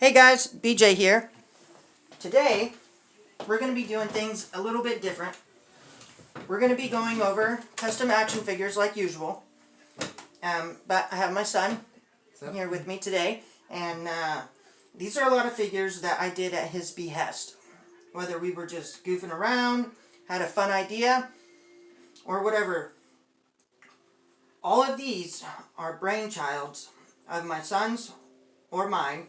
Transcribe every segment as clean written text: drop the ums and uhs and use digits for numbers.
Hey guys, BJ here. Today, we're going to be doing things a little bit different. We're going to be going over custom action figures like usual. But I have my son here with me today. And these are a lot of figures that I did at his behest. Whether we were just goofing around, had a fun idea, or whatever. All of these are brainchilds of my son's or mine.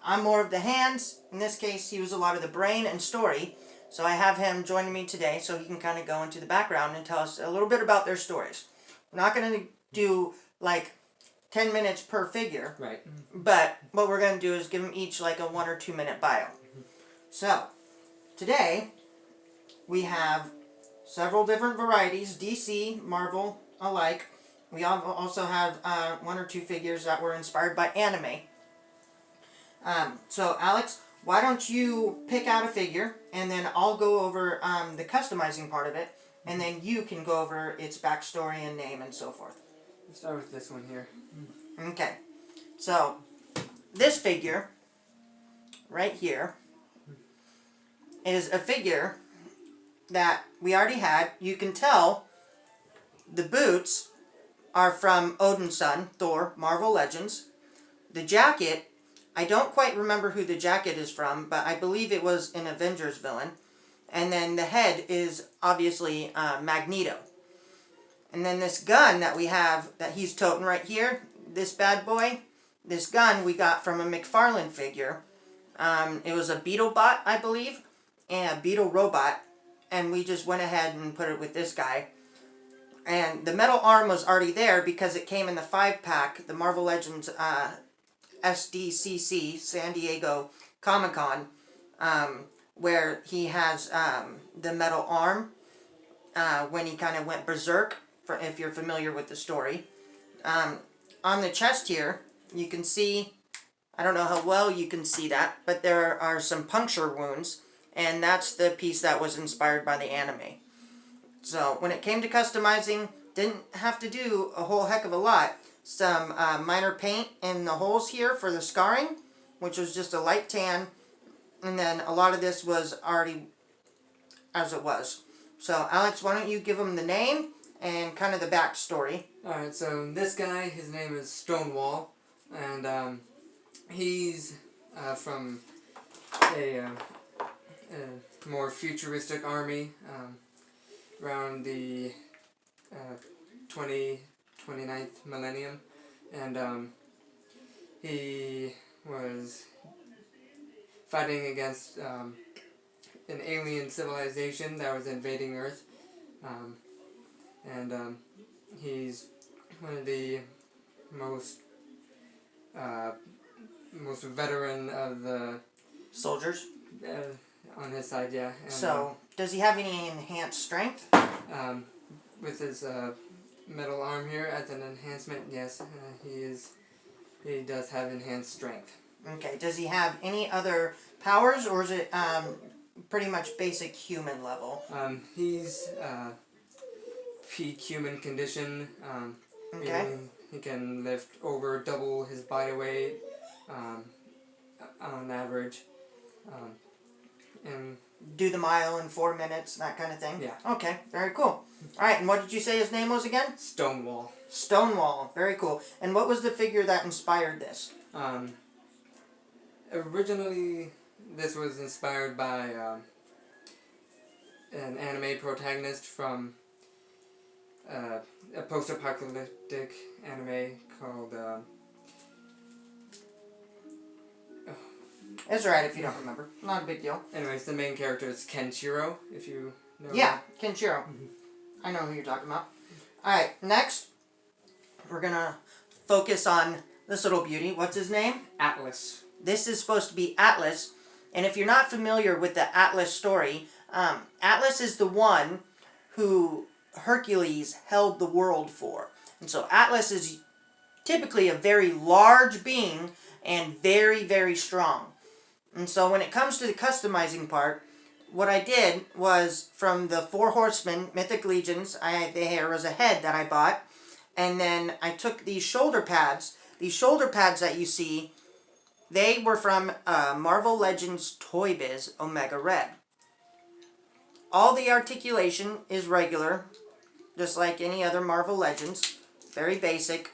I'm more of the hands. In this case, he was a lot of the brain and story. So I have him joining me today so he can kind of go into the background and tell us a little bit about their stories. We're not going to do like 10 minutes per figure. Right. But what we're going to do is give them each like a 1 or 2 minute bio. So, today we have several different varieties, DC, Marvel, alike. We also have 1 or 2 figures that were inspired by anime. So Alex, why don't you pick out a figure, and then I'll go over the customizing part of it, and then you can go over its backstory and name and so forth. Let's start with this one here. Okay, so this figure right here is a figure that we already had. You can tell the boots are from Odin's son, Thor, Marvel Legends. The jacket, I don't quite remember who the jacket is from, but I believe it was an Avengers villain. And then the head is obviously Magneto. And then this gun that we have, that he's toting right here, this bad boy, this gun we got from a McFarlane figure. It was a Beetle bot, I believe, and a Beetle robot. And we just went ahead and put it with this guy. And the metal arm was already there because it came in the 5-pack, the Marvel Legends SDCC, San Diego Comic-Con, where he has the metal arm when he kind of went berserk, if you're familiar with the story. On the chest here, you can see, I don't know how well you can see that, but there are some puncture wounds, and that's the piece that was inspired by the anime. So when it came to customizing, didn't have to do a whole heck of a lot. Some minor paint in the holes here for the scarring, which was just a light tan, and then a lot of this was already as it was. So Alex, why don't you give him the name and kind of the backstory. Alright, so this guy, his name is Stonewall, and he's from a more futuristic army around the 29th millennium, and he was fighting against an alien civilization that was invading Earth, and he's one of the most veteran of the Soldiers. On his side, yeah. And, so, does he have any enhanced strength? With his metal arm here as an enhancement, yes, he does have enhanced strength. Okay, does he have any other powers, or is it pretty much basic human level? He's peak human condition. Okay. He can lift over double his body weight on average. And do the mile in 4 minutes, that kind of thing? Yeah. Okay, very cool. Alright, and what did you say his name was again? Stonewall. Stonewall, very cool. And what was the figure that inspired this? Originally, this was inspired by an anime protagonist from a post-apocalyptic anime called... It's alright if you don't remember. Not a big deal. Anyways, the main character is Kenshiro, if you know. Yeah, Kenshiro. I know who you're talking about. Alright, next, we're gonna focus on this little beauty. What's his name? Atlas. This is supposed to be Atlas. And if you're not familiar with the Atlas story, Atlas is the one who Hercules held the world for. And so Atlas is typically a very large being and very, very strong. And so when it comes to the customizing part, what I did was from the 4 Horsemen, Mythic Legions, there was a head that I bought. And then I took these shoulder pads. These shoulder pads that you see They were from Marvel Legends Toy Biz Omega Red. All the articulation is regular, just like any other Marvel Legends. Very basic,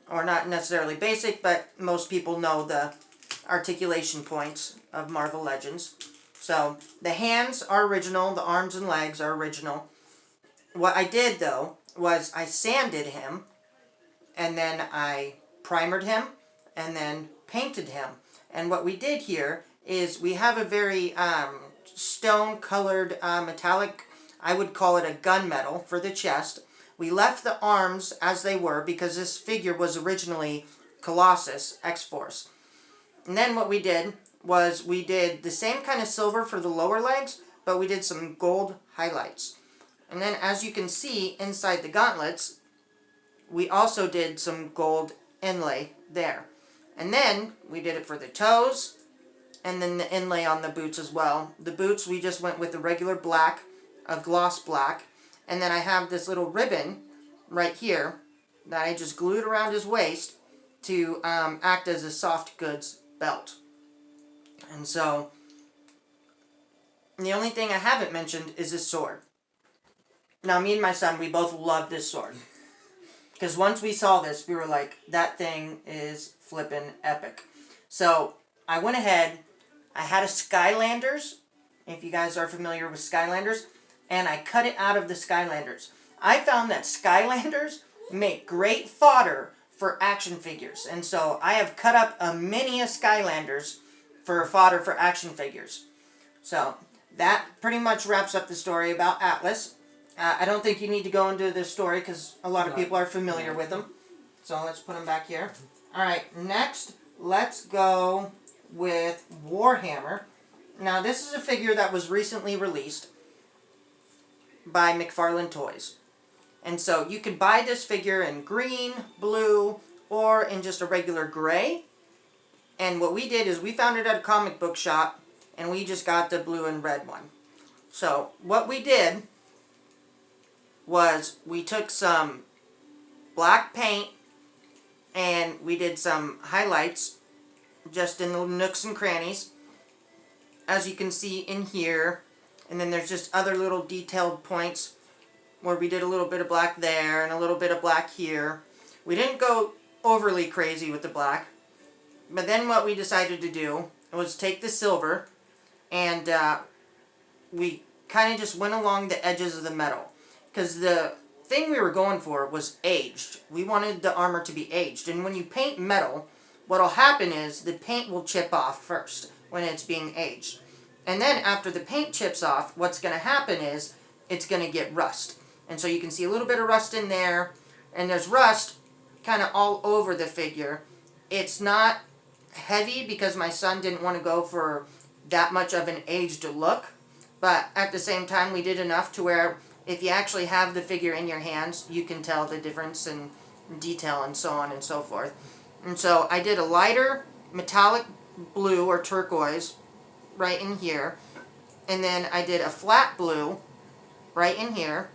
or not necessarily basic, but most people know the articulation points of Marvel Legends. So the hands are original, the arms and legs are original. What I did though was I sanded him, and then I primered him, and then painted him. And what we did here is we have a very stone colored metallic, I would call it a gunmetal for the chest. We left the arms as they were because this figure was originally Colossus X-Force. And then what we did was we did the same kind of silver for the lower legs, but we did some gold highlights. And then as you can see inside the gauntlets, we also did some gold inlay there. And then we did it for the toes, and then the inlay on the boots as well. The boots, we just went with the regular black, a gloss black. And then I have this little ribbon right here that I just glued around his waist to act as a soft goods belt. And so, the only thing I haven't mentioned is his sword. Now, me and my son, we both love this sword. Because once we saw this, we were like, that thing is flippin' epic. So, I went ahead, I had a Skylanders, if you guys are familiar with Skylanders, and I cut it out of the Skylanders. I found that Skylanders make great fodder for action figures. And so I have cut up a mini of Skylanders for fodder for action figures. So that pretty much wraps up the story about Atlas. I don't think you need to go into this story because a lot of people are familiar with them. So let's put them back here. Alright, next let's go with Warhammer. Now this is a figure that was recently released by McFarlane Toys. And so you can buy this figure in green, blue, or in just a regular gray. And what we did is we found it at a comic book shop, and we just got the blue and red one. So what we did was we took some black paint and we did some highlights just in the nooks and crannies, as you can see in here. And then there's just other little detailed points where we did a little bit of black there and a little bit of black here. We didn't go overly crazy with the black. But then what we decided to do was take the silver and we kind of just went along the edges of the metal. Because the thing we were going for was aged. We wanted the armor to be aged. And when you paint metal, what will happen is the paint will chip off first when it's being aged. And then after the paint chips off, what's going to happen is it's going to get rust. And so you can see a little bit of rust in there. And there's rust kind of all over the figure. It's not heavy because my son didn't want to go for that much of an aged look. But at the same time, we did enough to where if you actually have the figure in your hands, you can tell the difference in detail and so on and so forth. And so I did a lighter metallic blue or turquoise right in here. And then I did a flat blue right in here.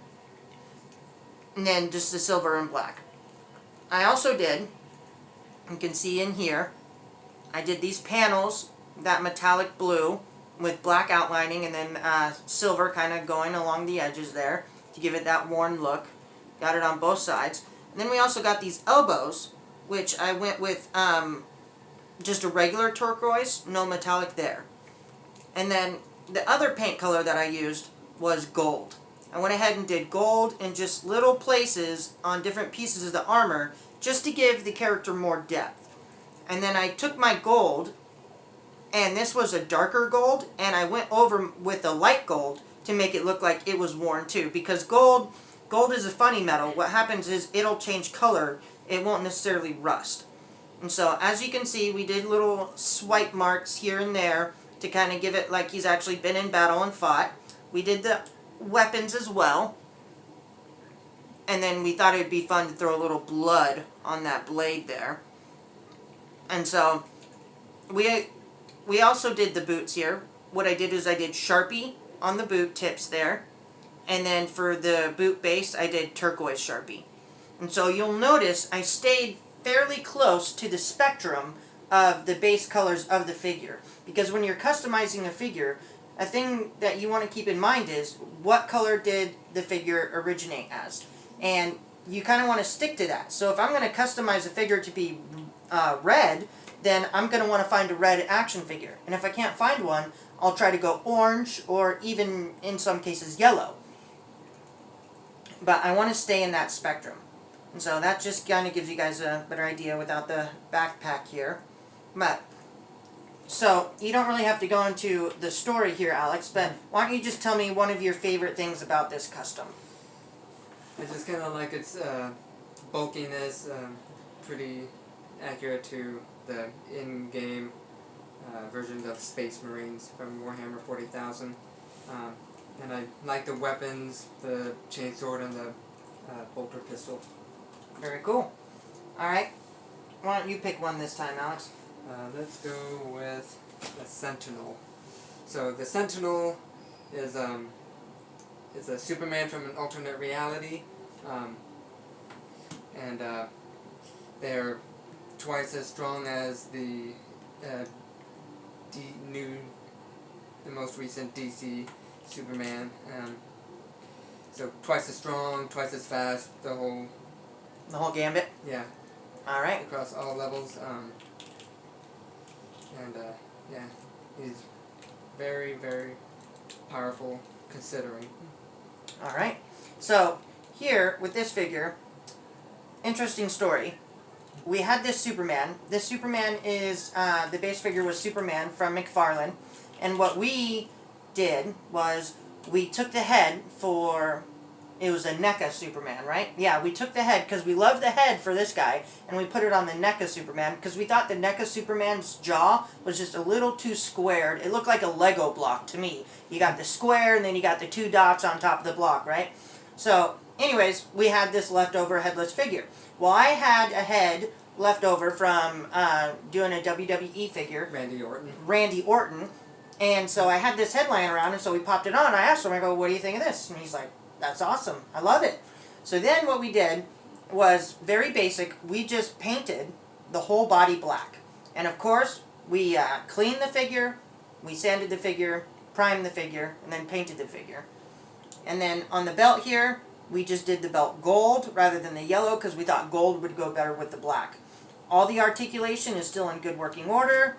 And then just the silver and black. I also did, you can see in here, I did these panels, that metallic blue with black outlining and then silver kind of going along the edges there to give it that worn look. Got it on both sides. And then we also got these elbows, which I went with just a regular turquoise, no metallic there. And then the other paint color that I used was gold. I went ahead and did gold in just little places on different pieces of the armor just to give the character more depth. And then I took my gold, and this was a darker gold, and I went over with a light gold to make it look like it was worn too. Because gold is a funny metal. What happens is it'll change color. It won't necessarily rust. And so as you can see, we did little swipe marks here and there to kind of give it like he's actually been in battle and fought. We did the weapons as well. And then we thought it would be fun to throw a little blood on that blade there. And so we also did the boots here. What I did is I did Sharpie on the boot tips there. And then for the boot base, I did turquoise Sharpie. And so you'll notice I stayed fairly close to the spectrum of the base colors of the figure. Because when you're customizing a figure, a thing that you want to keep in mind is what color did the figure originate as. And you kind of want to stick to that. So if I'm going to customize a figure to be red, then I'm going to want to find a red action figure. And if I can't find one, I'll try to go orange or even in some cases yellow. But I want to stay in that spectrum. And so that just kind of gives you guys a better idea without the backpack here. But, so you don't really have to go into the story here, Alex, but why don't you just tell me one of your favorite things about this custom? I just kind of like its bulkiness, pretty accurate to the in-game versions of Space Marines from Warhammer 40,000. And I like the weapons, the chainsword and the bolter pistol. Very cool. Alright, why don't you pick one this time, Alex? Let's go with the Sentinel. So the Sentinel is a Superman from an alternate reality, and they're twice as strong as the most recent DC Superman. So twice as strong, twice as fast, the whole gambit? Yeah. Alright. Across all levels. Yeah, he's very, very powerful considering. Alright. So, here, with this figure, interesting story. We had this Superman. This Superman is, the base figure was Superman from McFarlane. And what we did was, we took the head for, it was a NECA Superman, right? Yeah, we took the head, because we love the head for this guy, and we put it on the NECA Superman, because we thought the NECA Superman's jaw was just a little too squared. It looked like a Lego block to me. You got the square, and then you got the two dots on top of the block, right? So, anyways, we had this leftover headless figure. Well, I had a head left over from doing a WWE figure. Randy Orton. And so I had this head lying around, and so we popped it on. I asked him, I go, what do you think of this? And he's like, that's awesome. I love it. So then what we did was very basic. We just painted the whole body black. And of course, we cleaned the figure, we sanded the figure, primed the figure, and then painted the figure. And then on the belt here, we just did the belt gold rather than the yellow because we thought gold would go better with the black. All the articulation is still in good working order.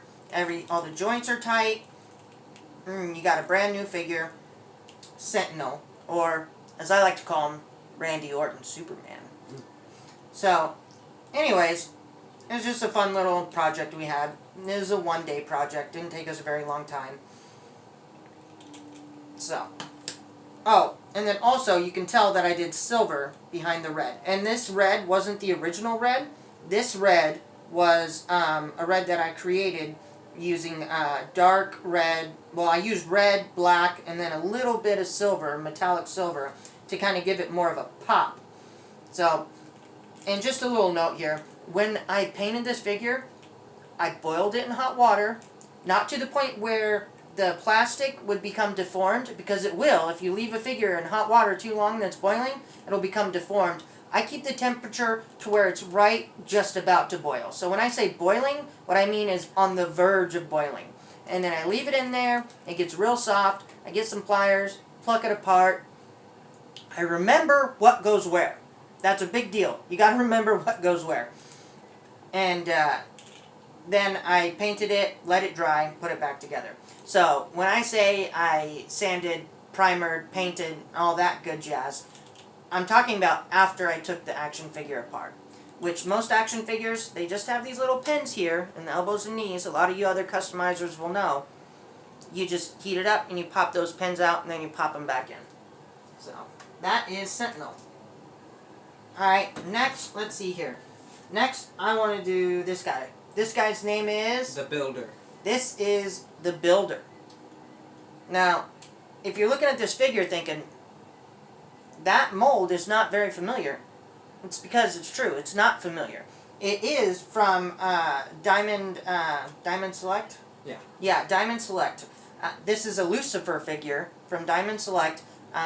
All the joints are tight. You got a brand new figure, Sentinel, or as I like to call him, Randy Orton Superman. So, anyways, it was just a fun little project we had. It was a one-day project. Didn't take us a very long time. So, oh, and then also you can tell that I did silver behind the red. And this red wasn't the original red. This red was a red that I created using dark red. Well, I used red, black, and then a little bit of silver, metallic silver, to kind of give it more of a pop. So, and just a little note here. When I painted this figure, I boiled it in hot water, not to the point where the plastic would become deformed, because it will. If you leave a figure in hot water too long that's boiling, it'll become deformed. I keep the temperature to where it's right just about to boil. So when I say boiling, what I mean is on the verge of boiling. And then I leave it in there, it gets real soft, I get some pliers, pluck it apart. I remember what goes where. That's a big deal. You gotta remember what goes where. And then I painted it, let it dry, put it back together. So when I say I sanded, primered, painted, all that good jazz, I'm talking about after I took the action figure apart. Which most action figures, they just have these little pins here in the elbows and knees. A lot of you other customizers will know. You just heat it up and you pop those pins out and then you pop them back in. So, that is Sentinel. Alright, next, let's see here. Next, I want to do this guy. This guy's name is... The Builder. This is the Builder. Now, if you're looking at this figure thinking, that mold is not very familiar, it's because it's true. It's not familiar. It is from Diamond Select? Yeah. Yeah, Diamond Select. This is a Lucifer figure from Diamond Select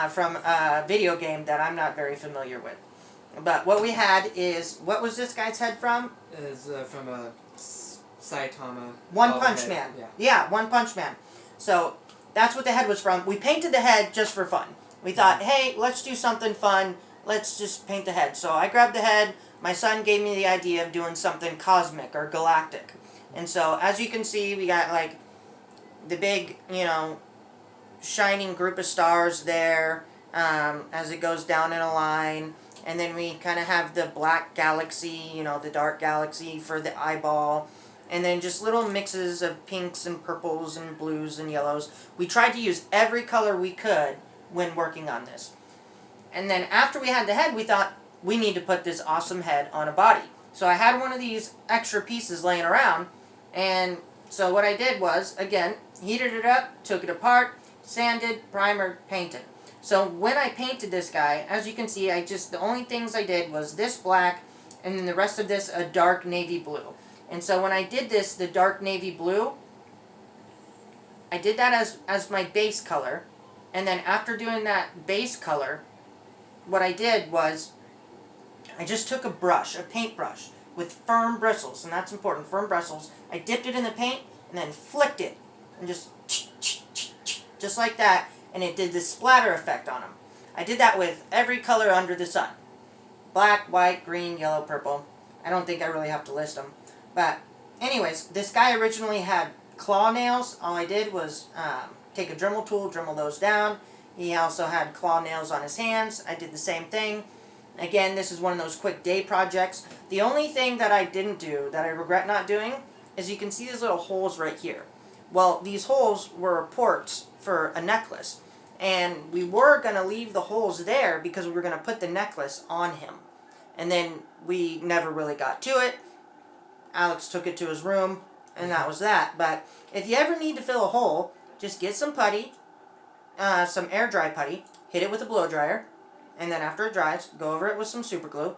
from a video game that I'm not very familiar with. But what we had is, what was this guy's head from? It is from a Saitama. One bald Punch head. Man. Yeah. Yeah, One Punch Man. So that's what the head was from. We painted the head just for fun. We thought, hey, let's do something fun. Let's just paint the head. So I grabbed the head. My son gave me the idea of doing something cosmic or galactic. And so as you can see, we got like the big, you know, shining group of stars there as it goes down in a line. And then we kind of have the black galaxy, you know, the dark galaxy for the eyeball. And then just little mixes of pinks and purples and blues and yellows. We tried to use every color we could when working on this. And then after we had the head, we thought we need to put this awesome head on a body. So I had one of these extra pieces laying around. And so what I did was, again, heated it up, took it apart, sanded, primered, painted. So when I painted this guy, as you can see, the only things I did was this black, and then the rest of this a dark navy blue. And so when I did this, the dark navy blue, I did that as my base color. And then after doing that base color, what I did was I just took a brush, a paintbrush, with firm bristles, and that's important, firm bristles. I dipped it in the paint and then flicked it, and just like that, and it did this splatter effect on them. I did that with every color under the sun. Black, white, green, yellow, purple. I don't think I really have to list them. But anyways, this guy originally had claw nails. All I did was take a Dremel tool, Dremel those down. He also had claw nails on his hands. I did the same thing. Again, this is one of those quick day projects. The only thing that I didn't do, that I regret not doing, is you can see these little holes right here. Well, these holes were ports for a necklace. And we were going to leave the holes there because we were going to put the necklace on him. And then we never really got to it. Alex took it to his room, and that was that. But if you ever need to fill a hole, just get some putty, some air dry putty, hit it with a blow dryer, and then after it dries, go over it with some super glue,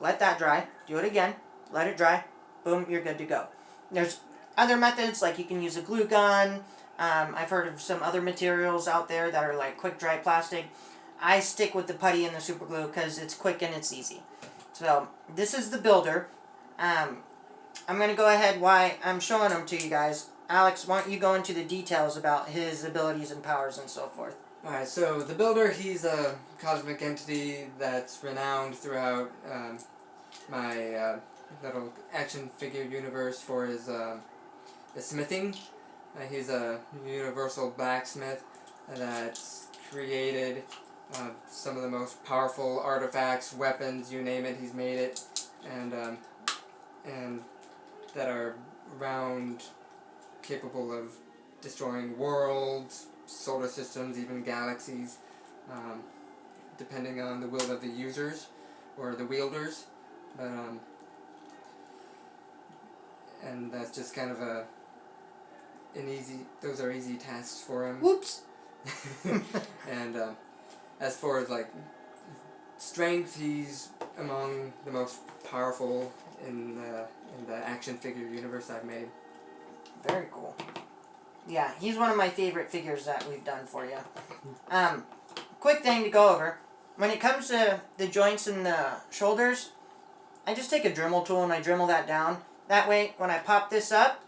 let that dry, do it again, let it dry, boom, you're good to go. There's other methods, like you can use a glue gun. I've heard of some other materials out there that are like quick dry plastic. I stick with the putty and the super glue because it's quick and it's easy. So this is the builder. I'm going to go ahead while I'm showing them to you guys. Alex, why don't you go into the details about his abilities and powers and so forth. Alright, so the builder, he's a cosmic entity that's renowned throughout my little action figure universe for his smithing. He's a universal blacksmith that's created some of the most powerful artifacts, weapons, you name it, he's made it, and that are round, capable of destroying worlds, solar systems, even galaxies, depending on the will of the users or the wielders. But and that's just kind of those are easy tasks for him. Whoops. And as far as like strength, he's among the most powerful in the action figure universe I've made. Very cool. Yeah, he's one of my favorite figures that we've done for you. Quick thing to go over. When it comes to the joints and the shoulders, I just take a Dremel tool and I Dremel that down. That way, when I pop this up,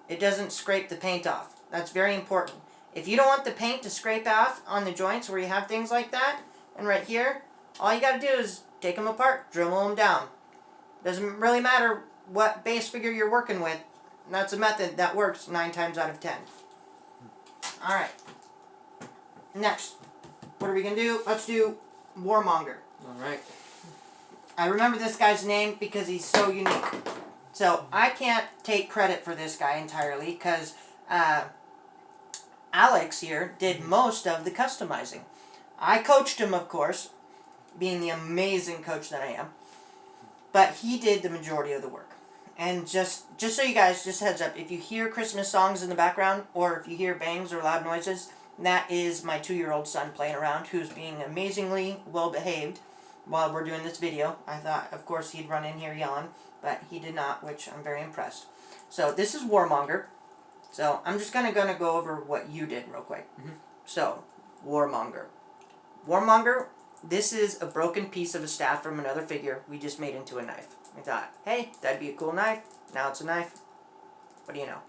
it doesn't scrape the paint off. That's very important. If you don't want the paint to scrape off on the joints where you have things like that, and right here, all you got to do is take them apart, Dremel them down. Doesn't really matter what base figure you're working with. That's a method that works 9 times out of 10. Alright. Next. What are we going to do? Let's do Warmonger. Alright. I remember this guy's name because he's so unique. So I can't take credit for this guy entirely because Alex here did most of the customizing. I coached him, of course, being the amazing coach that I am. But he did the majority of the work. And just so you guys, just heads up, if you hear Christmas songs in the background, or if you hear bangs or loud noises, that is my 2-year-old son playing around, who's being amazingly well-behaved while we're doing this video. I thought, of course, he'd run in here yelling, but he did not, which I'm very impressed. So this is Warmonger. So I'm just gonna go over what you did real quick. So, Warmonger. Warmonger, this is a broken piece of a staff from another figure we just made into a knife. We thought, hey, that'd be a cool knife. Now it's a knife. what do you know?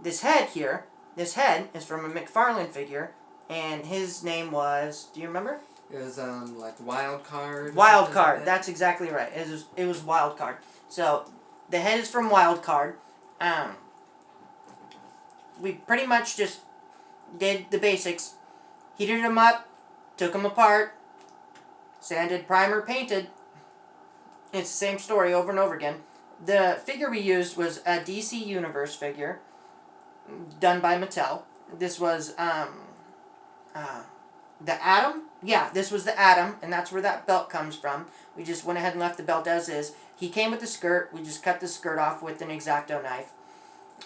This head here, this head is from a McFarlane figure, and his name was, do you remember? It was like Wild Card. Wild Card, that's exactly right. It was Wild Card. So, the head is from Wild Card. We pretty much just did the basics. Heated them up, took them apart, sanded, primer, painted. It's the same story over and over again. The figure we used was a DC Universe figure done by Mattel. This was the Atom. Yeah, this was the Atom, and that's where that belt comes from. We just went ahead and left the belt as is. He came with the skirt. We just cut the skirt off with an X-Acto knife.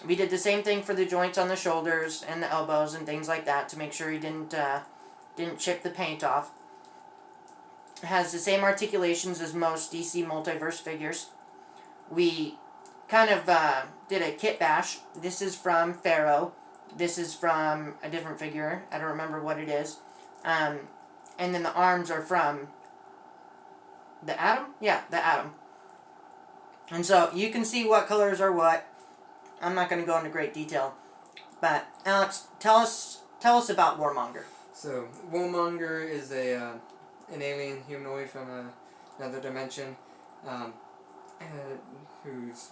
We did the same thing for the joints on the shoulders and the elbows and things like that to make sure he didn't chip the paint off. It has the same articulations as most DC Multiverse figures. We kind of did a kit bash. This is from Pharaoh. This is from a different figure. I don't remember what it is. And then the arms are from the Atom? Yeah, the Atom. And so you can see what colors are what. I'm not going to go into great detail. But Alex, tell us about Warmonger. So Warmonger is an alien humanoid from another dimension, who's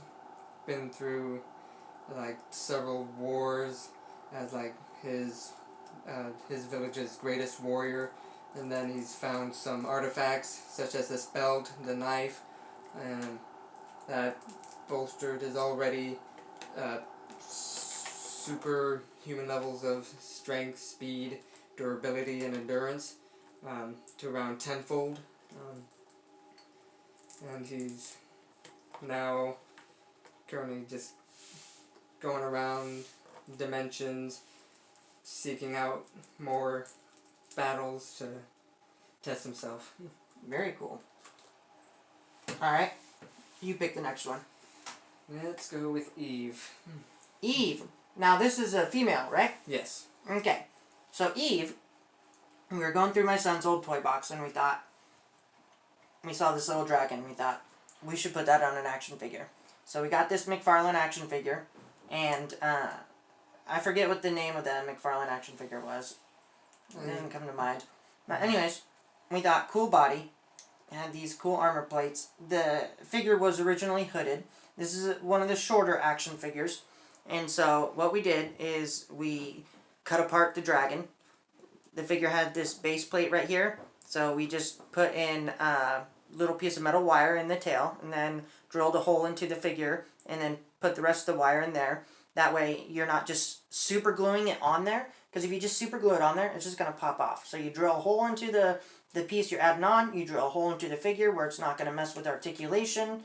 been through like several wars as like his village's greatest warrior, and then he's found some artifacts such as this belt, the knife, and that bolstered his already superhuman levels of strength, speed, durability, and endurance to around tenfold. And he's now currently just going around dimensions, seeking out more battles to test himself. Very cool. Alright, you pick the next one. Let's go with Eve. Eve. Now this is a female, right? Yes. Okay. So Eve, we were going through my son's old toy box and we saw this little dragon. We thought we should put that on an action figure. So we got this McFarlane action figure, and I forget what the name of the McFarlane action figure was. It didn't come to mind. But anyways, we thought cool body. It had these cool armor plates. The figure was originally hooded. This is one of the shorter action figures. And so what we did is we cut apart the dragon. The figure had this base plate right here. So we just put in a little piece of metal wire in the tail and then drilled a hole into the figure and then put the rest of the wire in there. That way you're not just super gluing it on there, because if you just super glue it on there, it's just going to pop off. So you drill a hole into the piece you're adding on, you drill a hole into the figure where it's not going to mess with articulation,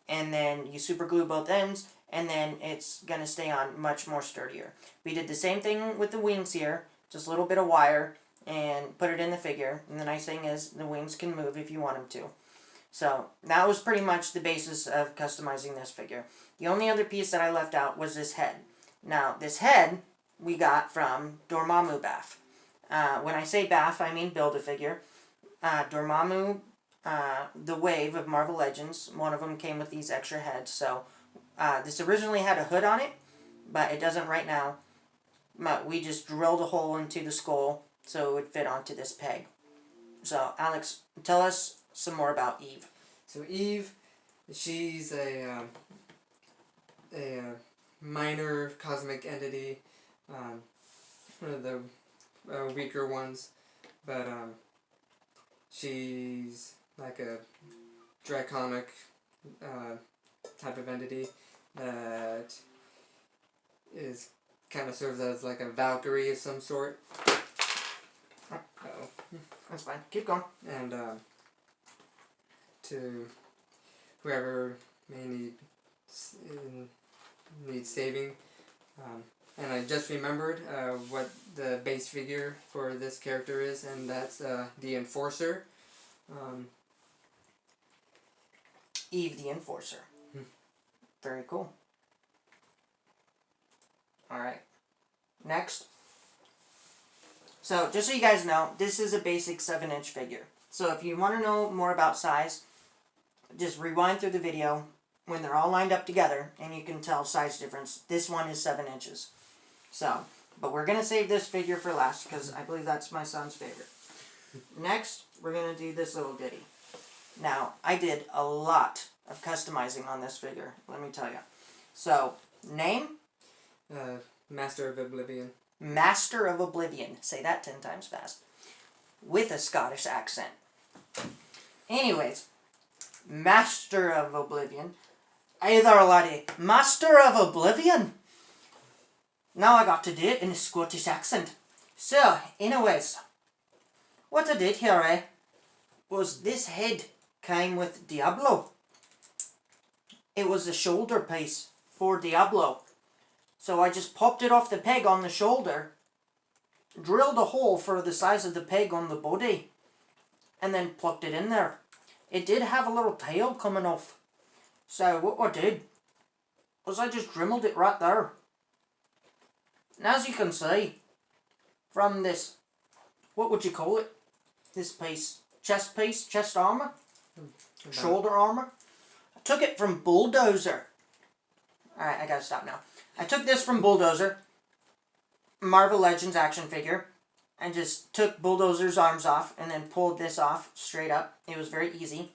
and then you super glue both ends, and then it's going to stay on much more sturdier. We did the same thing with the wings here, just a little bit of wire, and put it in the figure. And the nice thing is the wings can move if you want them to. So that was pretty much the basis of customizing this figure. The only other piece that I left out was this head. Now this head we got from Dormammu Bath. When I say Bath, I mean Build-A-Figure. Dormammu, the Wave of Marvel Legends, one of them came with these extra heads. So this originally had a hood on it, but it doesn't right now. But we just drilled a hole into the skull so it would fit onto this peg. So Alex, tell us some more about Eve. So Eve, she's a minor cosmic entity, one of the weaker ones, but she's like a draconic type of entity that is kind of serves as like a Valkyrie of some sort. Uh-oh. That's fine. Keep going. And to whoever may need saving. And I just remembered what the base figure for this character is, and that's the Enforcer. Eve the Enforcer. Very cool. Alright. Next. So, just so you guys know, this is a basic 7-inch figure. So if you want to know more about size, just rewind through the video, when they're all lined up together, and you can tell size difference. This one is 7 inches. So, but we're going to save this figure for last because I believe that's my son's favorite. Next, we're going to do this little ditty. Now, I did a lot of customizing on this figure, let me tell you. So, name? Master of Oblivion. Master of Oblivion. Say that 10 times fast. With a Scottish accent. Anyways, Master of Oblivion. Hey there, laddie. Master of Oblivion? Now I got to do it in a Scottish accent. So, anyways, what I did here, was this head came with Diablo. It was a shoulder piece for Diablo. So I just popped it off the peg on the shoulder, drilled a hole for the size of the peg on the body, and then plucked it in there. It did have a little tail coming off. So what I did was I just dremelled it right there. And as you can see, from this, what would you call it? This piece, chest armour, shoulder armour. I took it from Bulldozer. Alright, I gotta stop now. I took this from Bulldozer, Marvel Legends action figure, and just took Bulldozer's arms off and then pulled this off straight up. It was very easy.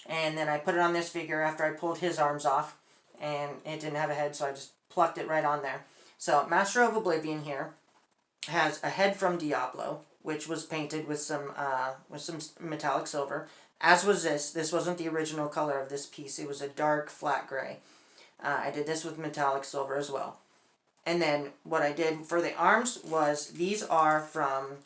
And then I put it on this figure after I pulled his arms off, and it didn't have a head, so I just plucked it right on there. So, Master of Oblivion here has a head from Diablo, which was painted with some metallic silver. As was this. This wasn't the original color of this piece. It was a dark, flat gray. I did this with metallic silver as well. And then what I did for the arms was, these are from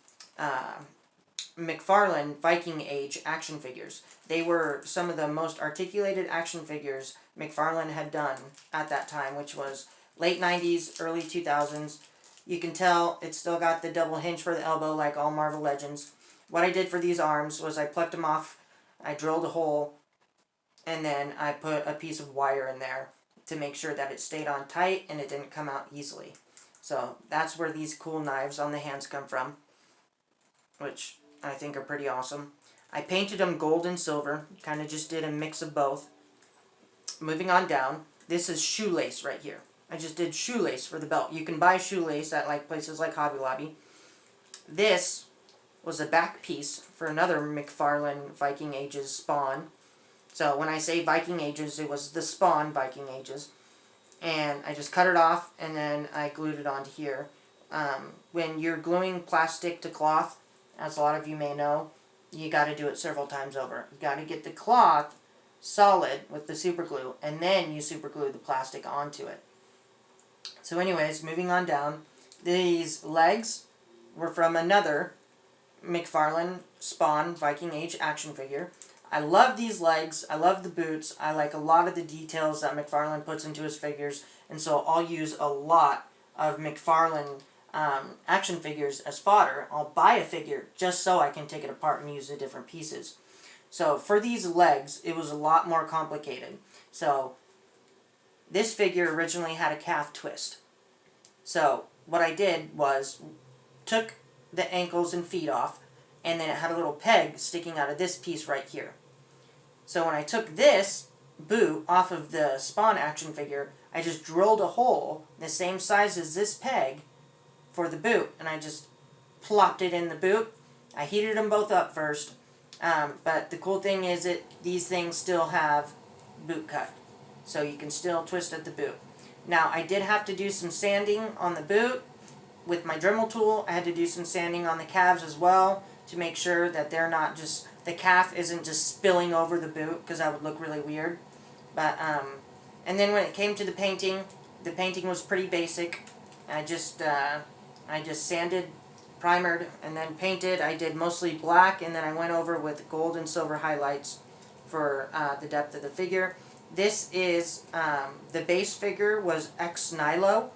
McFarlane Viking Age action figures. They were some of the most articulated action figures McFarlane had done at that time, which was late 90s, early 2000s. You can tell it's still got the double hinge for the elbow like all Marvel Legends. What I did for these arms was I plucked them off, I drilled a hole, and then I put a piece of wire in there to make sure that it stayed on tight and it didn't come out easily. So that's where these cool knives on the hands come from, which I think are pretty awesome. I painted them gold and silver, kind of just did a mix of both. Moving on down, this is shoelace right here. I just did shoelace for the belt. You can buy shoelace at like places like Hobby Lobby. This was a back piece for another McFarlane Viking Ages Spawn. So when I say Viking Ages, it was the Spawn Viking Ages. And I just cut it off and then I glued it onto here. When you're gluing plastic to cloth, as a lot of you may know, you got to do it several times over. You got to get the cloth solid with the super glue, and then you super glue the plastic onto it. So anyways, moving on down, these legs were from another McFarlane Spawn Viking Age action figure. I love these legs, I love the boots, I like a lot of the details that McFarlane puts into his figures, and so I'll use a lot of McFarlane action figures as fodder. I'll buy a figure just so I can take it apart and use the different pieces. So for these legs, it was a lot more complicated. So this figure originally had a calf twist. So what I did was took the ankles and feet off, and then it had a little peg sticking out of this piece right here. So when I took this boot off of the Spawn action figure, I just drilled a hole the same size as this peg for the boot, and I just plopped it in the boot. I heated them both up first, but the cool thing is that these things still have boot cut, so you can still twist at the boot. Now I did have to do some sanding on the boot with my Dremel tool. I had to do some sanding on the calves as well to make sure that they're not just, the calf isn't just spilling over the boot, because that would look really weird. But and then when it came to the painting was pretty basic. I just sanded, primered, and then painted. I did mostly black, and then I went over with gold and silver highlights for the depth of the figure. This is, the base figure was Ex Nihilo,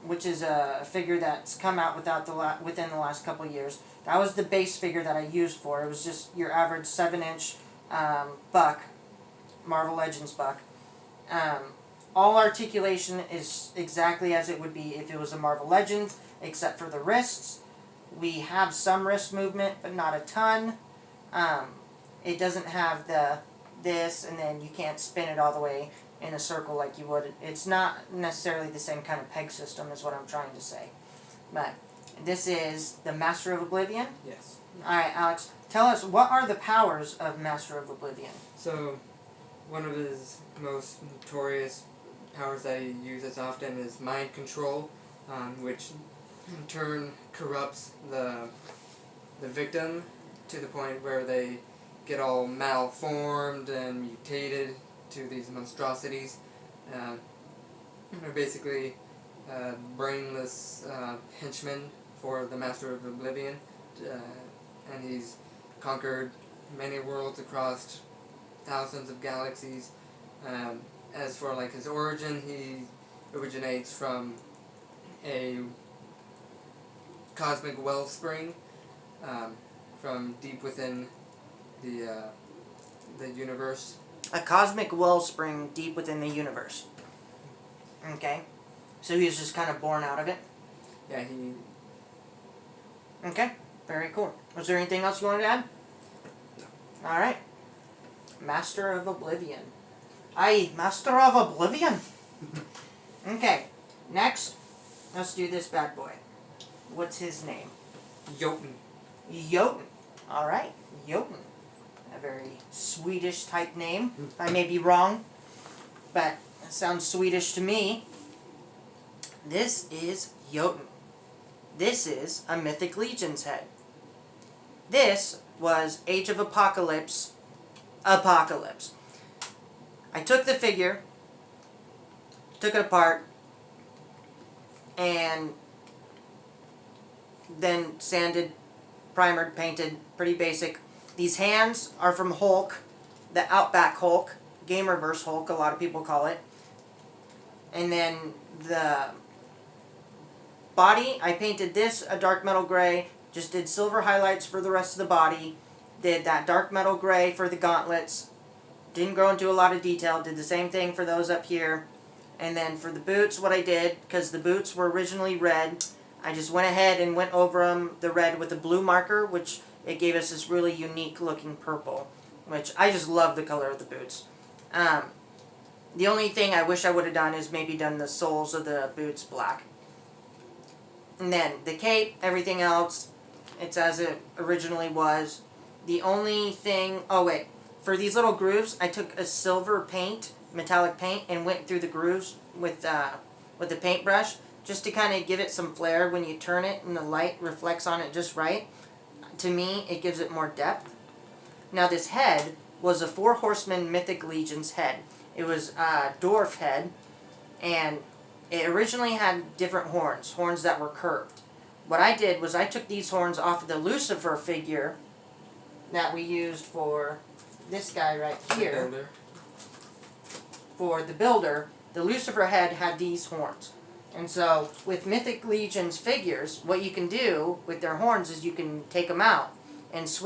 which is a figure that's come out within the last couple of years. That was the base figure that I used for. It was just your average 7-inch buck, Marvel Legends buck. All articulation is exactly as it would be if it was a Marvel Legends, except for the wrists. We have some wrist movement, but not a ton. It doesn't have the this, and then you can't spin it all the way in a circle like you would. It's not necessarily the same kind of peg system is what I'm trying to say. But this is the Master of Oblivion. Yes. Alright, Alex, tell us, what are the powers of Master of Oblivion? So, one of his most notorious powers that he uses often is mind control, which in turn corrupts the victim to the point where they get all malformed and mutated to these monstrosities. They're basically brainless henchmen for the Master of Oblivion, and he's conquered many worlds across thousands of galaxies. As for like his origin, he originates from a cosmic wellspring from deep within the universe. A cosmic wellspring deep within the universe. Okay. So he was just kind of born out of it? Yeah, he... Okay. Very cool. Was there anything else you wanted to add? No. Alright. Master of Oblivion. Aye, Master of Oblivion. Okay. Next, let's do this bad boy. What's his name? Jotun. Jotun. Alright. Jotun. A very Swedish type name. I may be wrong, but it sounds Swedish to me. This is Jotun. This is a Mythic Legion's head. This was Age of Apocalypse. I took the figure, took it apart, and then sanded, primered, painted, pretty basic. These hands are from Hulk, the Outback Hulk, Gamerverse Hulk, a lot of people call it. And then the body, I painted this a dark metal gray, just did silver highlights for the rest of the body, did that dark metal gray for the gauntlets, didn't go into a lot of detail, did the same thing for those up here. And then for the boots, what I did, because the boots were originally red, I just went ahead and went over them, the red with the blue marker, which it gave us this really unique looking purple, which I just love the color of the boots. The only thing I wish I would have done is maybe done the soles of the boots black. And then the cape, everything else, it's as it originally was. The only thing, oh wait, for these little grooves, I took a silver paint, metallic paint, and went through the grooves with the paintbrush, just to kind of give it some flair when you turn it and the light reflects on it just right. To me, it gives it more depth. Now this head was a 4 Horsemen Mythic Legion's head. It was a dwarf head, and it originally had different horns that were curved. What I did was I took these horns off of the Lucifer figure that we used for this guy right here. For the builder, the Lucifer head had these horns. And so, with Mythic Legion's figures, what you can do with their horns is you can take them out and switch